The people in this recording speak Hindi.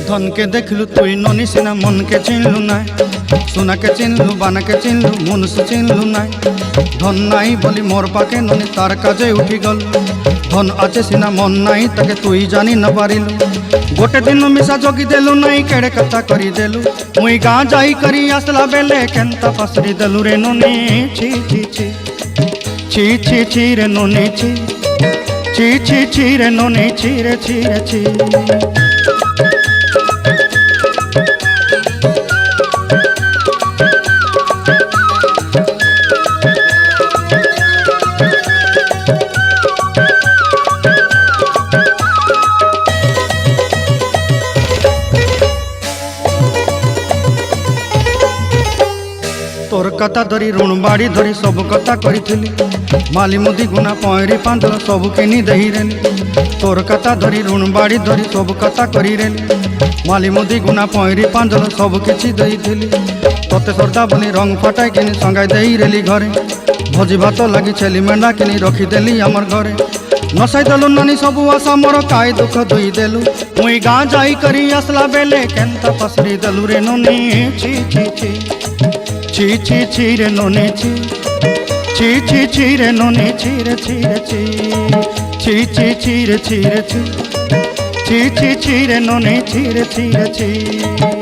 धन के देखलु तुई ननी सिना मन के चिन्हलु नाय, सोना के चिन्हलु बाना के चिन्हलु मनुष्य चिन्हलु नाय। धन नाई बोली मोर पाके ननी तार काजे उठी गल, धन आचे सिना मन नाई ताके तुई जानी न पारिलु। गोटे दिन मिसा जोगी देलु नाई केड़े कथा करी देलु, मुई गाँ जाई करी आसला बेले केंता पसरी देलु रे ननी। छी छी छी छी छी छी रे ननी छी, छी छी छी रे ननी छी रे छी रे छी। तोर कथा धरी ऋण बाड़ी धरी सब कथा करी, माली मुदी गुना पहरी पांदल सब किनी दही रेली। तोर कथा धरी ऋण बाड़ी धरी सब कथा करी रेली, माली मुदी गुना पहरी पांदल सब किछि दही थी। तोते सरदा बोली रंग फटाई किनी संगाई दही रेली घरे, भोजी भात लगी छेली मेंढा किनी रखीदेली आमर घरे। नसाई देलु नानी सबू आशा मोर काय दुख दुई देलु, मुई गाँ जाई करी आसला बेले केंता पसरी देलु रे ननी। छी छी छी छी छी छी रे ननी छी, छी छी छी रे ननी छी रे छी रे छी। छी छी छी रे छी रे छी, छी छी छी रे ननी छी रे छी रे छी।